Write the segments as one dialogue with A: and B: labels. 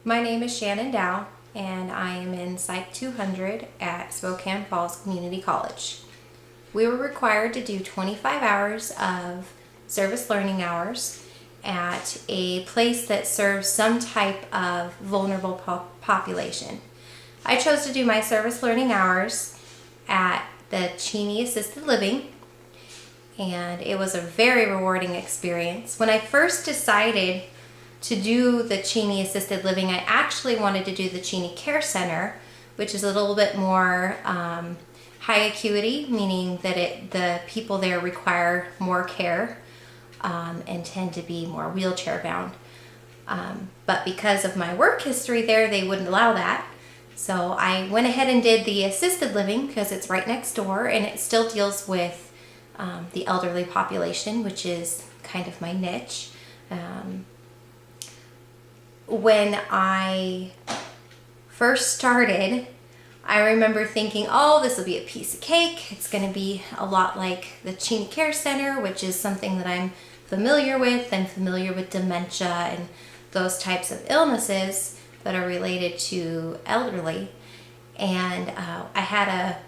A: My name is Shannon Dow, and I am in Psych 200 at Spokane Falls Community College. We were required to do 25 hours of service learning hours at a place that serves some type of vulnerable population. I chose to do my service learning hours at the Cheney Assisted Living, and it was a very rewarding experience. When I first decided to do the Cheney Assisted Living, I actually wanted to do the Cheney Care Center, which is a little bit more high acuity, meaning that the people there require more care and tend to be more wheelchair bound. But because of my work history there, they wouldn't allow that. So I went ahead and did the assisted living because it's right next door, and it still deals with the elderly population, which is kind of my niche. When I first started, I remember thinking, oh, this will be a piece of cake. It's going to be a lot like the Cheney Care Center, which is something that I'm familiar with. I'm familiar with dementia and those types of illnesses that are related to elderly. And I had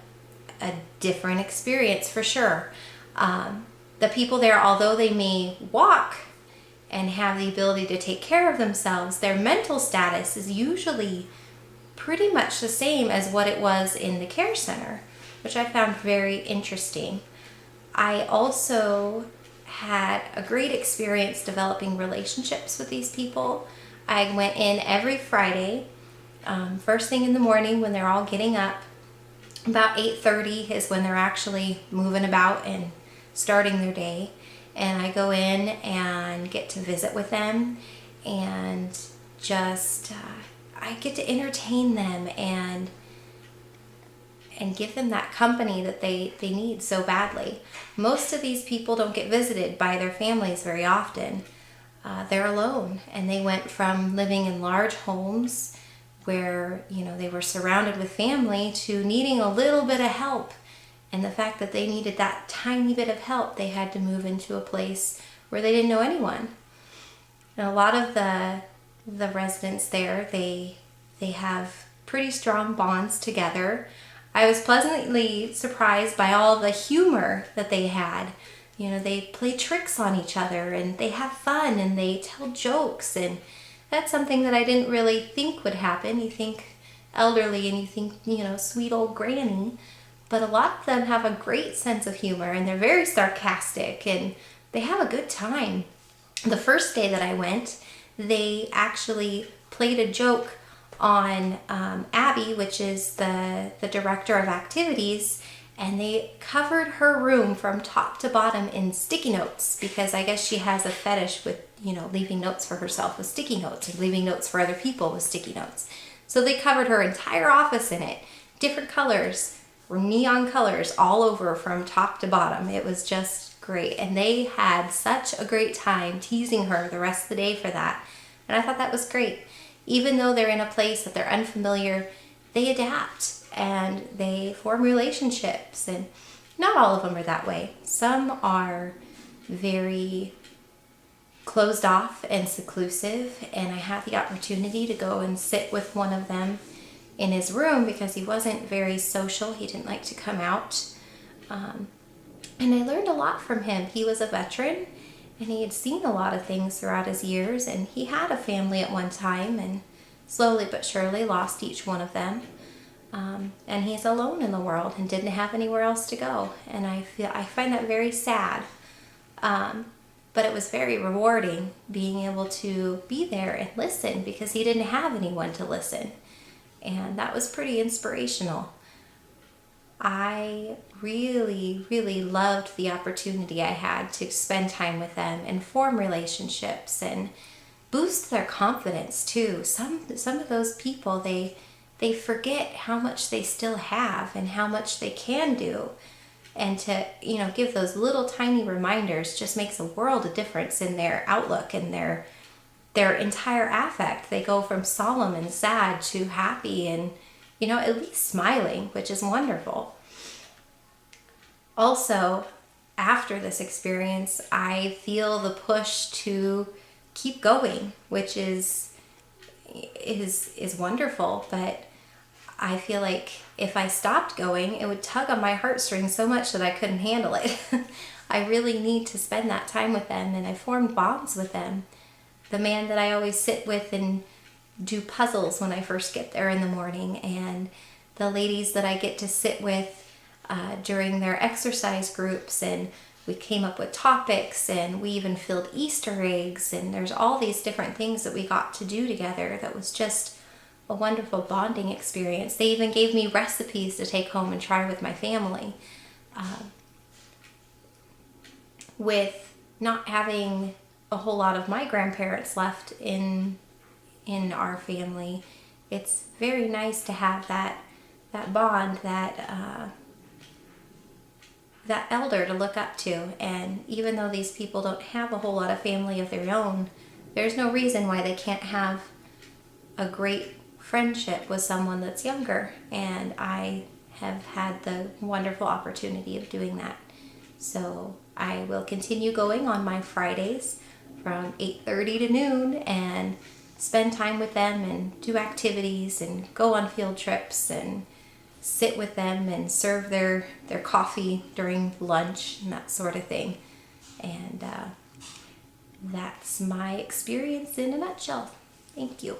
A: a different experience for sure. The people there, although they may walk and have the ability to take care of themselves, their mental status is usually pretty much the same as what it was in the care center, which I found very interesting. I also had a great experience developing relationships with these people. I went in every Friday, first thing in the morning when they're all getting up. About 8:30 is when they're actually moving about and starting their day. And I go in and get to visit with them, and just I get to entertain them and give them that company that they need so badly. Most of these people don't get visited by their families very often. They're alone, and they went from living in large homes where they were surrounded with family to needing a little bit of help. And the fact that they needed that tiny bit of help, they had to move into a place where they didn't know anyone. And a lot of the residents there, they have pretty strong bonds together. I was pleasantly surprised by all the humor that they had. They play tricks on each other, and they have fun, and they tell jokes, and that's something that I didn't really think would happen. You think elderly and you think, sweet old granny. But a lot of them have a great sense of humor, and they're very sarcastic, and they have a good time. The first day that I went, they actually played a joke on Abby, which is the director of activities, and they covered her room from top to bottom in sticky notes, because I guess she has a fetish with, leaving notes for herself with sticky notes and leaving notes for other people with sticky notes. So they covered her entire office in it, different colors, neon colors all over from top to bottom. It was just great, and they had such a great time teasing her the rest of the day for that, and I thought that was great. Even though they're in a place that they're unfamiliar, they adapt and they form relationships, and not all of them are that way. Some are very closed off and seclusive, and I had the opportunity to go and sit with one of them in his room because he wasn't very social. He didn't like to come out. And I learned a lot from him. He was a veteran, and he had seen a lot of things throughout his years, and he had a family at one time and slowly but surely lost each one of them. And he's alone in the world and didn't have anywhere else to go. And I find that very sad. But it was very rewarding being able to be there and listen, because he didn't have anyone to listen. And that was pretty inspirational. I really, really loved the opportunity I had to spend time with them and form relationships and boost their confidence too. Some of those people, they forget how much they still have and how much they can do. And to, give those little tiny reminders just makes a world of difference in their outlook and their entire affect. They go from solemn and sad to happy and, at least smiling, which is wonderful. Also, after this experience, I feel the push to keep going, which is is wonderful, but I feel like if I stopped going, it would tug on my heartstrings so much that I couldn't handle it. I really need to spend that time with them, and I formed bonds with them. The man that I always sit with and do puzzles when I first get there in the morning, and the ladies that I get to sit with during their exercise groups, and we came up with topics, and we even filled Easter eggs, and there's all these different things that we got to do together that was just a wonderful bonding experience. They even gave me recipes to take home and try with my family. With not having a whole lot of my grandparents left in our family, it's very nice to have that bond, that elder to look up to. And even though these people don't have a whole lot of family of their own, there's no reason why they can't have a great friendship with someone that's younger. And I have had the wonderful opportunity of doing that. So I will continue going on my Fridays from 8:30 to noon and spend time with them and do activities and go on field trips and sit with them and serve their coffee during lunch and that sort of thing. And that's my experience in a nutshell. Thank you.